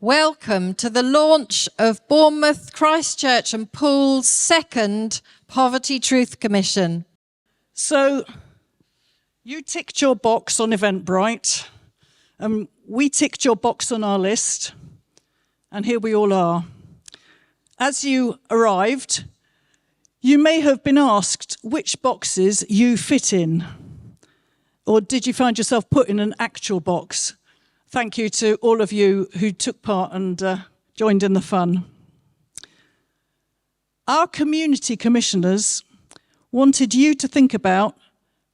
Welcome to the launch of Bournemouth Christchurch and Poole's second Poverty Truth Commission. So, you ticked your box on Eventbrite, and we ticked your box on our list, and here we all are. As you arrived, you may have been asked which boxes you fit in, or did you find yourself put in an actual box? Thank you to all of you who took part and joined in the fun. Our community commissioners wanted you to think about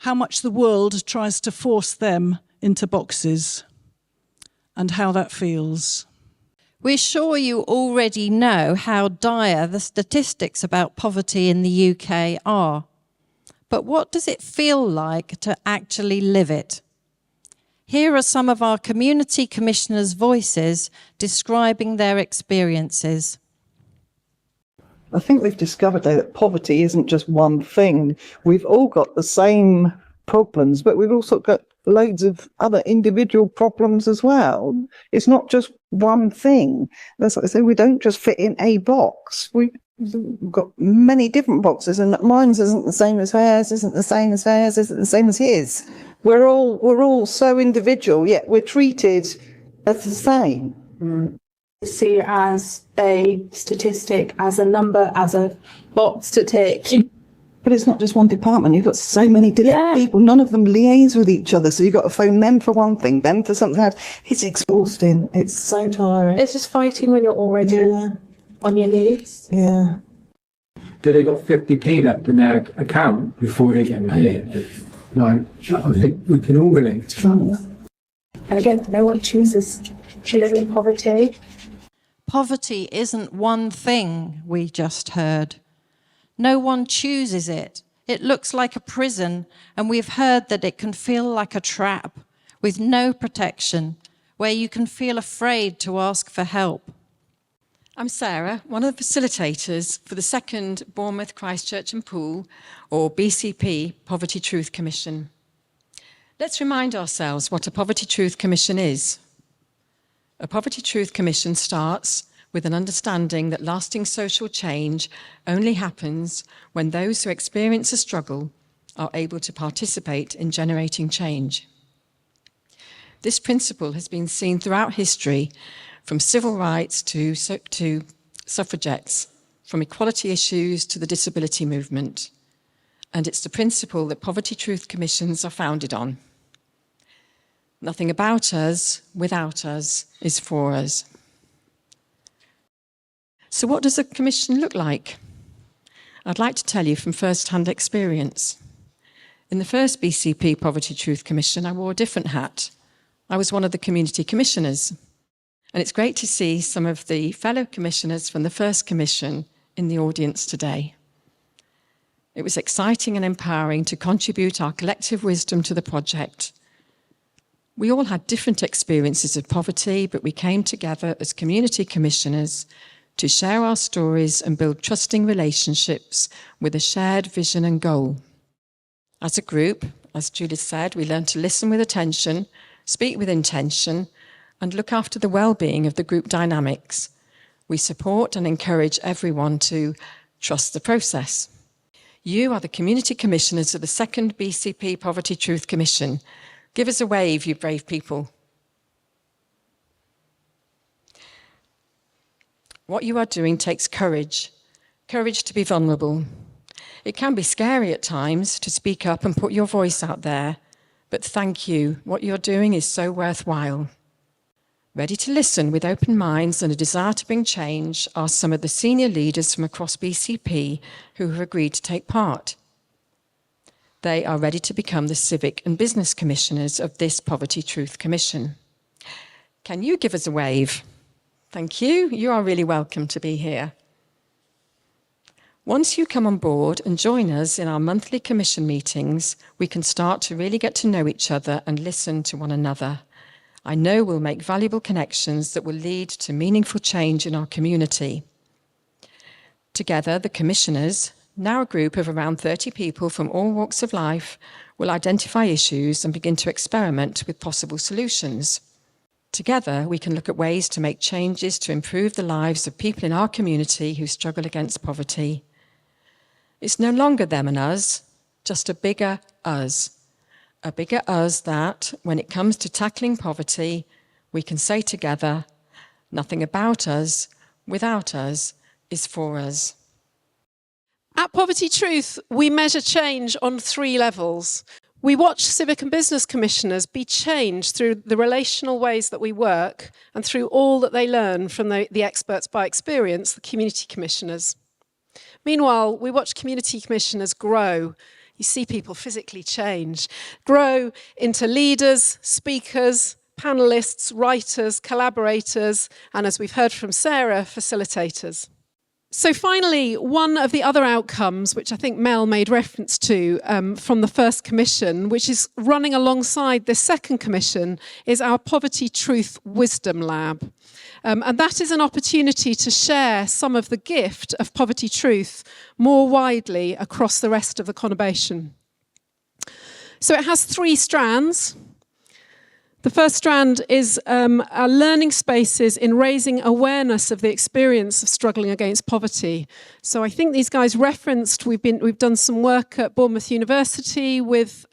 how much the world tries to force them into boxes and how that feels. We're sure you already know how dire the statistics about poverty in the UK are. But what does it feel like to actually live it? Here are some of our community commissioners' voices describing their experiences. I think we've discovered that poverty isn't just one thing. We've all got the same problems, but we've also got loads of other individual problems as well. It's not just one thing. That's like I say, we don't just fit in a box. We've got many different boxes, and mine's isn't the same as hers, isn't the same as hers, isn't the same as his. We're all so individual, yet we're treated as the same. See it as a statistic, as a number, as a box to tick. But it's not just one department. You've got so many different people. None of them liaise with each other. So you've got to phone them for one thing, them for something else. It's exhausting. It's so tiring. It's just fighting when you're already on your knees. Yeah. Do they got 50p left in their account before they get paid? No, I think we can all relate. And again, no one chooses to live in poverty. Poverty isn't one thing, we just heard. No one chooses it. It looks like a prison, and we've heard that it can feel like a trap with no protection, where you can feel afraid to ask for help. I'm Sarah, one of the facilitators for the second Bournemouth Christchurch and Poole, or BCP, Poverty Truth Commission. Let's remind ourselves what a Poverty Truth Commission is. A Poverty Truth Commission starts with an understanding that lasting social change only happens when those who experience a struggle are able to participate in generating change. This principle has been seen throughout history, from civil rights to suffragettes, from equality issues to the disability movement. And it's the principle that Poverty Truth Commissions are founded on. Nothing about us, without us, is for us. So what does a commission look like? I'd like to tell you from first-hand experience. In the first BCP Poverty Truth Commission, I wore a different hat. I was one of the community commissioners. And it's great to see some of the fellow commissioners from the first commission in the audience today. It was exciting and empowering to contribute our collective wisdom to the project. We all had different experiences of poverty, but we came together as community commissioners to share our stories and build trusting relationships with a shared vision and goal. As a group, as Judith said, we learned to listen with attention, speak with intention, and look after the well-being of the group dynamics. We support and encourage everyone to trust the process. You are the community commissioners of the second BCP Poverty Truth Commission. Give us a wave, you brave people. What you are doing takes courage to be vulnerable. It can be scary at times to speak up and put your voice out there, but thank you. What you're doing is so worthwhile. Ready to listen with open minds and a desire to bring change are some of the senior leaders from across BCP who have agreed to take part. They are ready to become the civic and business commissioners of this Poverty Truth Commission. Can you give us a wave? Thank you. You are really welcome to be here. Once you come on board and join us in our monthly commission meetings, we can start to really get to know each other and listen to one another. I know we'll make valuable connections that will lead to meaningful change in our community. Together, the commissioners, now a group of around 30 people from all walks of life, will identify issues and begin to experiment with possible solutions. Together, we can look at ways to make changes to improve the lives of people in our community who struggle against poverty. It's no longer them and us, just a bigger us. A bigger us that, when it comes to tackling poverty, we can say together, nothing about us, without us, is for us. At Poverty Truth, we measure change on 3 levels. We watch civic and business commissioners be changed through the relational ways that we work and through all that they learn from the experts by experience, the community commissioners. Meanwhile, we watch community commissioners grow. You see people physically change, grow into leaders, speakers, panelists, writers, collaborators, and as we've heard from Sarah, facilitators. So finally, one of the other outcomes, which I think Mel made reference to from the first commission, which is running alongside the second commission, is our Poverty Truth Wisdom Lab. And that is an opportunity to share some of the gift of Poverty Truth more widely across the rest of the conurbation. So it has 3 strands. The first strand is our learning spaces in raising awareness of the experience of struggling against poverty. So I think these guys referenced, we've done some work at Bournemouth University with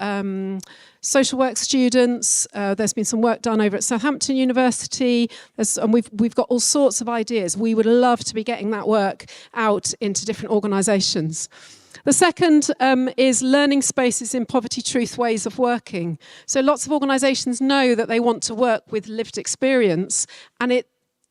social work students. There's been some work done over at Southampton University, and we've got all sorts of ideas. We would love to be getting that work out into different organisations. The second is learning spaces in Poverty Truth ways of working. So lots of organisations know that they want to work with lived experience, and it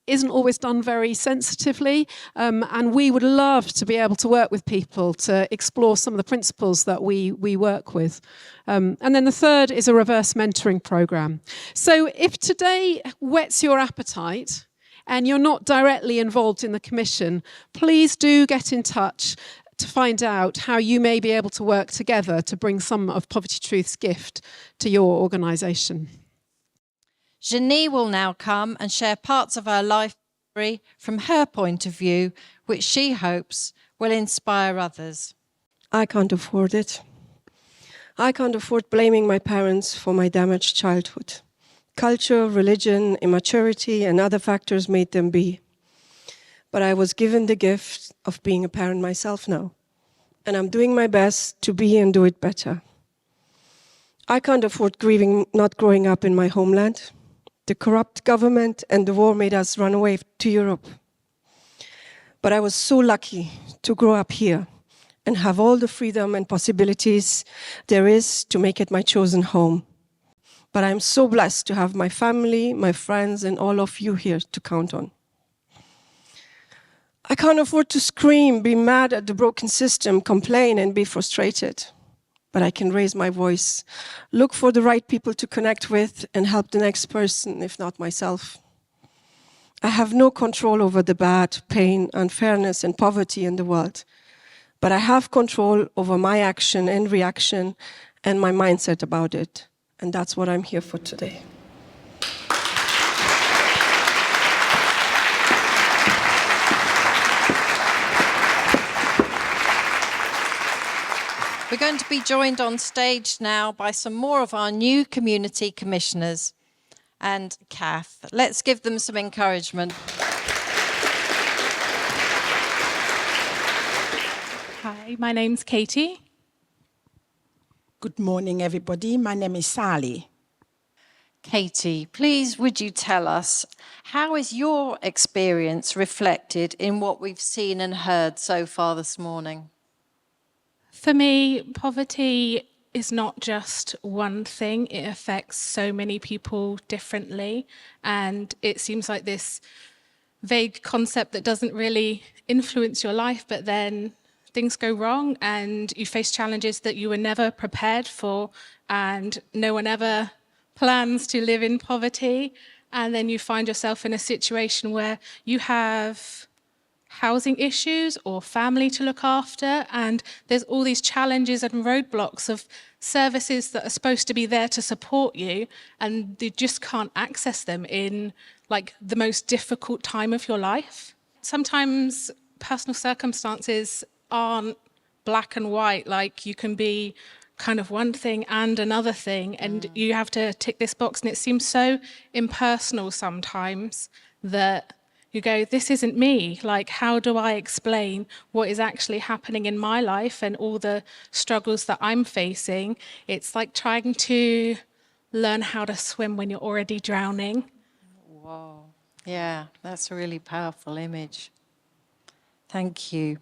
isn't always done very sensitively. And we would love to be able to work with people to explore some of the principles that we work with. And then the third is a reverse mentoring programme. So if today whets your appetite, and you're not directly involved in the commission, please do get in touch to find out how you may be able to work together to bring some of Poverty Truth's gift to your organisation. Genie will now come and share parts of her life story from her point of view, which she hopes will inspire others. I can't afford it. I can't afford blaming my parents for my damaged childhood. Culture, religion, immaturity, and other factors made them be. But I was given the gift of being a parent myself now, and I'm doing my best to be and do it better. I can't afford grieving not growing up in my homeland. The corrupt government and the war made us run away to Europe. But I was so lucky to grow up here and have all the freedom and possibilities there is to make it my chosen home. But I'm so blessed to have my family, my friends, and all of you here to count on. I can't afford to scream, be mad at the broken system, complain and be frustrated. But I can raise my voice, look for the right people to connect with and help the next person, if not myself. I have no control over the bad, pain, unfairness and poverty in the world. But I have control over my action and reaction and my mindset about it. And that's what I'm here for today. We're going to be joined on stage now by some more of our new community commissioners. And Kath, let's give them some encouragement. Hi, my name's Katie. Good morning, everybody. My name is Sally. Katie, please would you tell us, how is your experience reflected in what we've seen and heard so far this morning? For me, poverty is not just one thing. It affects so many people differently. And it seems like this vague concept that doesn't really influence your life, but then things go wrong and you face challenges that you were never prepared for, and no one ever plans to live in poverty. And then you find yourself in a situation where you have housing issues or family to look after, and there's all these challenges and roadblocks of services that are supposed to be there to support you, and you just can't access them in like the most difficult time of your life. Sometimes personal circumstances aren't black and white, like you can be kind of one thing and another thing, and you have to tick this box, and it seems so impersonal sometimes that you go, this isn't me. Like, how do I explain what is actually happening in my life and all the struggles that I'm facing? It's like trying to learn how to swim when you're already drowning. Wow. Yeah, that's a really powerful image. Thank you.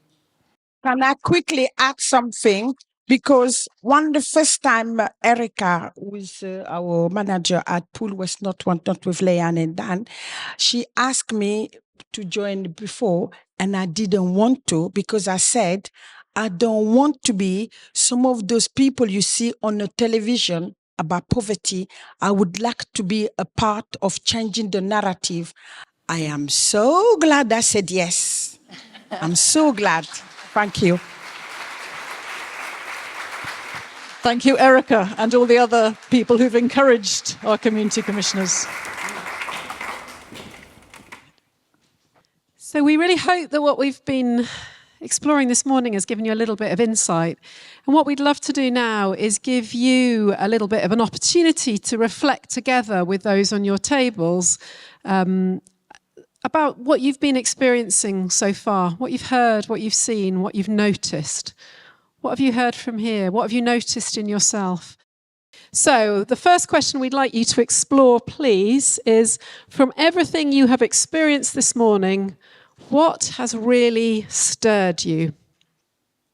Can I quickly add something? Because the first time Erica, who is our manager at Poole, was not with Leanne and Dan, she asked me to join before, and I didn't want to because I said, I don't want to be some of those people you see on the television about poverty. I would like to be a part of changing the narrative. I am so glad I said yes. I'm so glad. Thank you. Thank you, Erica, and all the other people who've encouraged our community commissioners. So we really hope that what we've been exploring this morning has given you a little bit of insight. And what we'd love to do now is give you a little bit of an opportunity to reflect together with those on your tables about what you've been experiencing so far, what you've heard, what you've seen, what you've noticed. What have you heard from here? What have you noticed in yourself? So the first question we'd like you to explore, please, is from everything you have experienced this morning, what has really stirred you?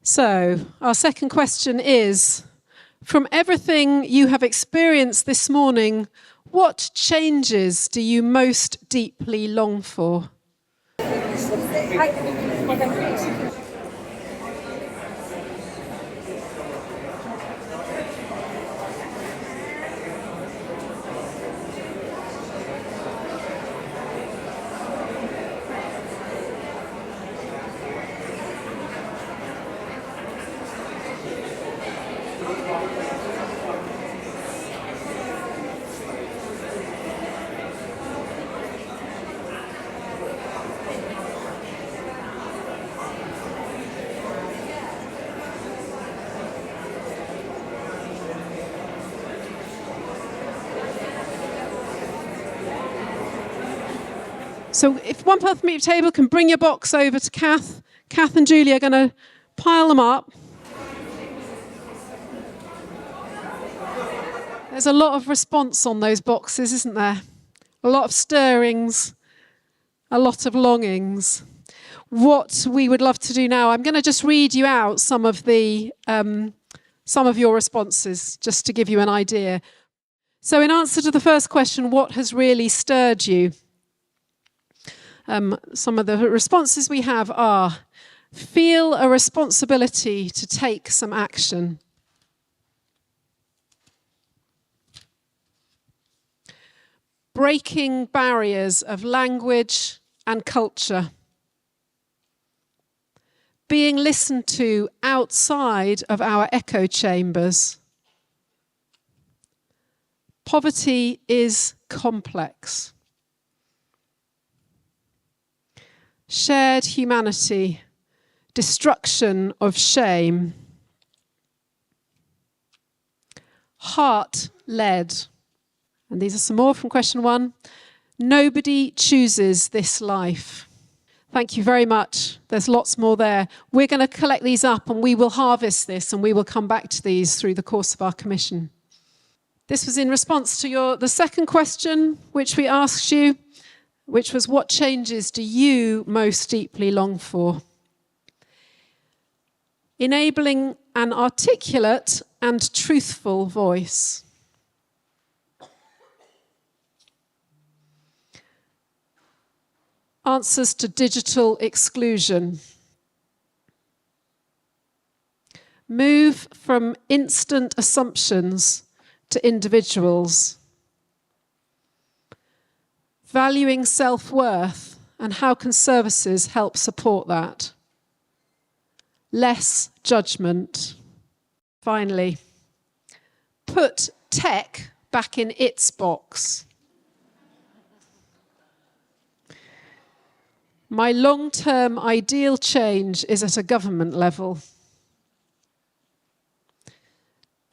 So our second question is, from everything you have experienced this morning, what changes do you most deeply long for? So if one person at your table can bring your box over to Kath and Julie are going to pile them up. There's a lot of response on those boxes, isn't there? A lot of stirrings, a lot of longings. What we would love to do now, I'm going to just read you out some of your responses, just to give you an idea. So in answer to the first question, what has really stirred you? Some of the responses we have are, feel a responsibility to take some action. Breaking barriers of language and culture. Being listened to outside of our echo chambers. Poverty is complex. Shared humanity, destruction of shame. Heart-led. And these are some more from question 1. Nobody chooses this life. Thank you very much. There's lots more there. We're going to collect these up and we will harvest this and we will come back to these through the course of our commission. This was in response to the second question, which we asked you, which was, what changes do you most deeply long for? Enabling an articulate and truthful voice. Answers to digital exclusion. Move from instant assumptions to individuals. Valuing self-worth, and how can services help support that? Less judgment. Finally, put tech back in its box. My long-term ideal change is at a government level.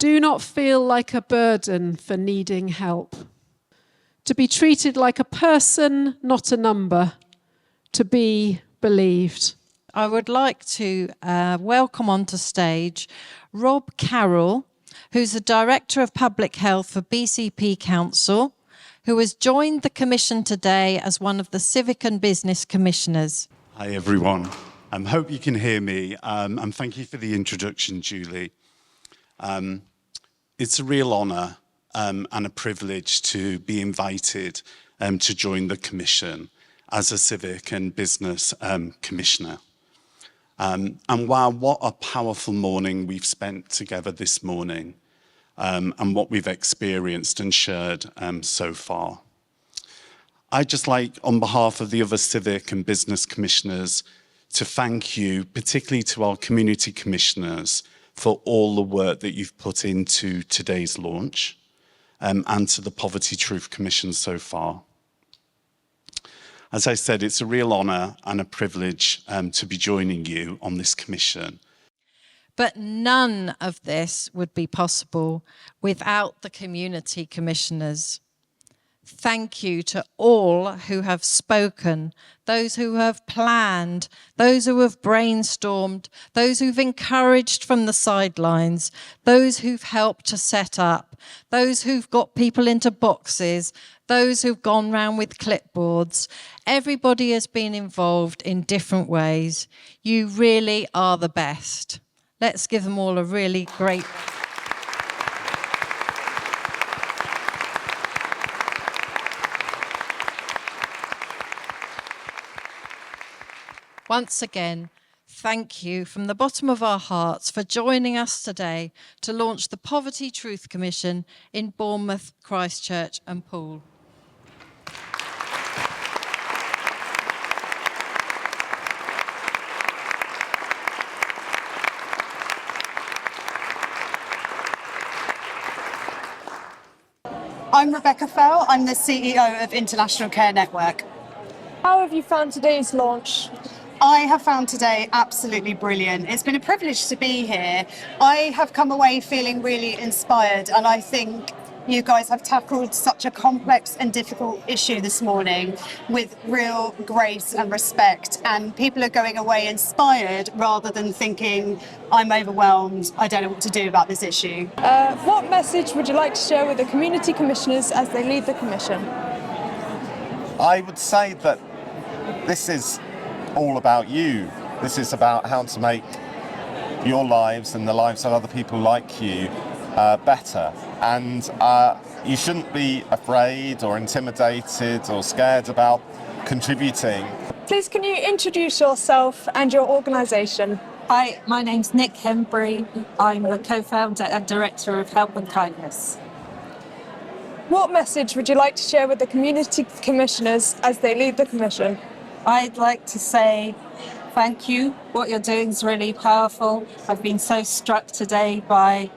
Do not feel like a burden for needing help. To be treated like a person, not a number. To be believed. I would like to welcome onto stage Rob Carroll, who's the Director of Public Health for BCP Council, who has joined the Commission today as one of the Civic and Business Commissioners. Hi everyone, hope you can hear me, and thank you for the introduction, Julie. It's a real honour and a privilege to be invited to join the Commission as a Civic and Business Commissioner. And wow, what a powerful morning we've spent together this morning, and what we've experienced and shared so far. I'd just like, on behalf of the other Civic and Business Commissioners, to thank you, particularly to our community commissioners, for all the work that you've put into today's launch, and to the Poverty Truth Commission so far. As I said, it's a real honour and a privilege to be joining you on this commission. But none of this would be possible without the community commissioners. Thank you to all who have spoken, those who have planned, those who have brainstormed, those who've encouraged from the sidelines, those who've helped to set up, those who've got people into boxes, those who've gone round with clipboards. Everybody has been involved in different ways. You really are the best. Let's give them all a really great... Once again, thank you from the bottom of our hearts for joining us today to launch the Poverty Truth Commission in Bournemouth, Christchurch and Poole. I'm Rebecca Fell. I'm the CEO of International Care Network. How have you found today's launch? I have found today absolutely brilliant. It's been a privilege to be here. I have come away feeling really inspired, and I think you guys have tackled such a complex and difficult issue this morning with real grace and respect, and people are going away inspired rather than thinking, I'm overwhelmed, I don't know what to do about this issue. What message would you like to share with the community commissioners as they lead the commission? I would say that this is all about you. This is about how to make your lives and the lives of other people like you better. And you shouldn't be afraid or intimidated or scared about contributing. Please can you introduce yourself and your organisation? Hi, my name's Nick Hembry. I'm the co-founder and director of Help and Kindness. What message would you like to share with the community commissioners as they lead the commission? I'd like to say thank you. What you're doing is really powerful. I've been so struck today by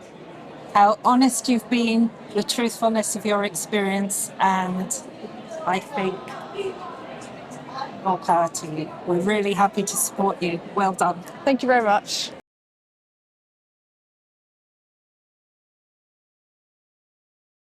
how honest you've been, the truthfulness of your experience, and I think more power to you. We're really happy to support you. Well done. Thank you very much.